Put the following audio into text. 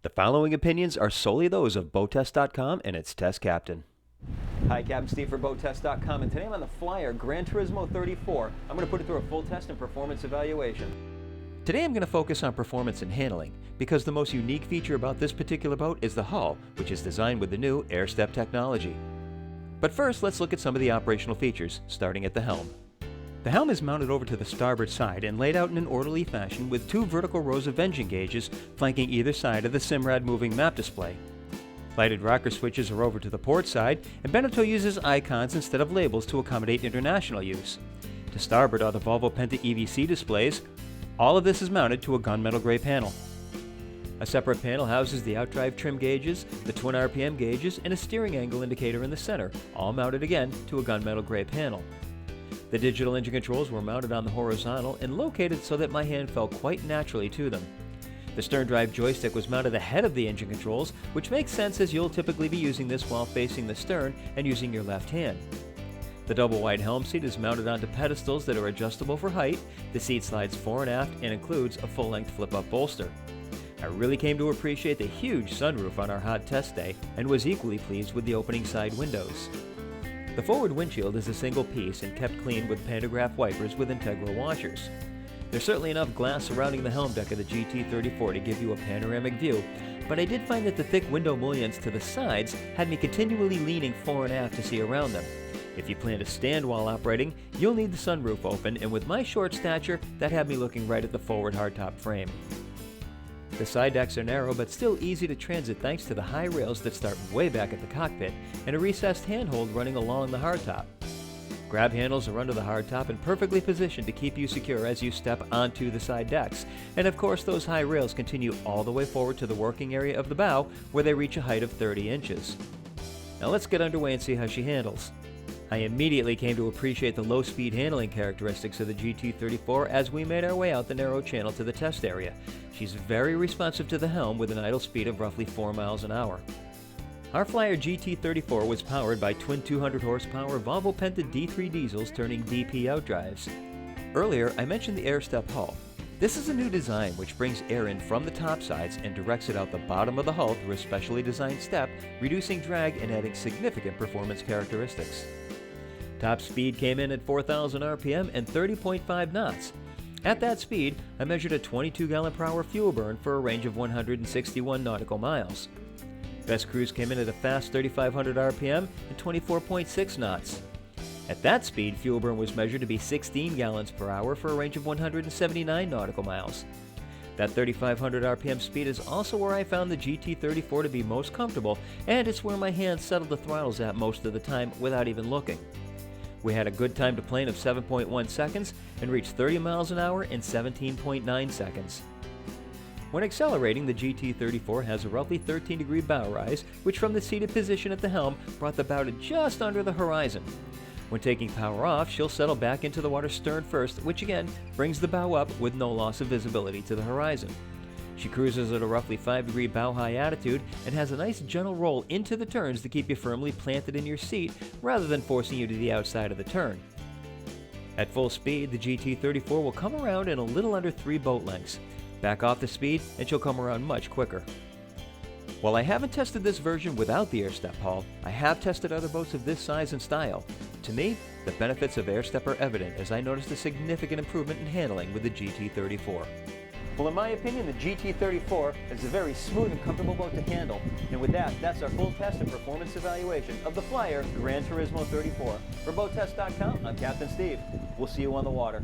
The following opinions are solely those of BoatTest.com and its test captain. Hi, Captain Steve for BoatTest.com, and today I'm on the Flyer Gran Turismo 34. I'm going to put it through a full test and performance evaluation. Today I'm going to focus on performance and handling, because the most unique feature about this particular boat is the hull, which is designed with the new AirStep technology. But first, let's look at some of the operational features, starting at the helm. The helm is mounted over to the starboard side and laid out in an orderly fashion with two vertical rows of engine gauges flanking either side of the Simrad moving map display. Lighted rocker switches are over to the port side, and Beneteau uses icons instead of labels to accommodate international use. To starboard are the Volvo Penta EVC displays. All of this is mounted to a gunmetal gray panel. A separate panel houses the outdrive trim gauges, the twin RPM gauges, and a steering angle indicator in the center, all mounted again to a gunmetal gray panel. The digital engine controls were mounted on the horizontal and located so that my hand fell quite naturally to them. The stern drive joystick was mounted ahead of the engine controls, which makes sense as you'll typically be using this while facing the stern and using your left hand. The double wide helm seat is mounted onto pedestals that are adjustable for height. The seat slides fore and aft and includes a full-length flip-up bolster. I really came to appreciate the huge sunroof on our hot test day and was equally pleased with the opening side windows. The forward windshield is a single piece and kept clean with pantograph wipers with integral washers. There's certainly enough glass surrounding the helm deck of the GT34 to give you a panoramic view, but I did find that the thick window mullions to the sides had me continually leaning fore and aft to see around them. If you plan to stand while operating, you'll need the sunroof open, and with my short stature, that had me looking right at the forward hardtop frame. The side decks are narrow but still easy to transit thanks to the high rails that start way back at the cockpit and a recessed handhold running along the hardtop. Grab handles are under the hardtop and perfectly positioned to keep you secure as you step onto the side decks. And of course, those high rails continue all the way forward to the working area of the bow, where they reach a height of 30 inches. Now let's get underway and see how she handles. I immediately came to appreciate the low-speed handling characteristics of the GT34 as we made our way out the narrow channel to the test area. She's very responsive to the helm with an idle speed of roughly 4 miles an hour. Our Flyer GT34 was powered by twin 200 horsepower Volvo Penta D3 diesels turning DP outdrives. Earlier, I mentioned the AirStep hull. This is a new design which brings air in from the top sides and directs it out the bottom of the hull through a specially designed step, reducing drag and adding significant performance characteristics. Top speed came in at 4,000 RPM and 30.5 knots. At that speed, I measured a 22-gallon-per-hour fuel burn for a range of 161 nautical miles. Best cruise came in at a fast 3,500 RPM and 24.6 knots. At that speed, fuel burn was measured to be 16 gallons per hour for a range of 179 nautical miles. That 3,500 RPM speed is also where I found the GT34 to be most comfortable, and it's where my hands settled the throttles at most of the time without even looking. We had a good time to plane of 7.1 seconds and reached 30 miles an hour in 17.9 seconds. When accelerating, the GT34 has a roughly 13-degree bow rise, which from the seated position at the helm brought the bow to just under the horizon. When taking power off, she'll settle back into the water stern first, which again brings the bow up with no loss of visibility to the horizon. She cruises at a roughly 5-degree bow-high attitude and has a nice gentle roll into the turns to keep you firmly planted in your seat rather than forcing you to the outside of the turn. At full speed, the GT34 will come around in a little under 3 boat lengths. Back off the speed and she'll come around much quicker. While I haven't tested this version without the AirStep hull, I have tested other boats of this size and style. To me, the benefits of AirStep are evident as I noticed a significant improvement in handling with the GT34. Well, in my opinion, the GT34 is a very smooth and comfortable boat to handle. And with that, that's our full test and performance evaluation of the Flyer Gran Turismo 34. For BoatTest.com, I'm Captain Steve. We'll see you on the water.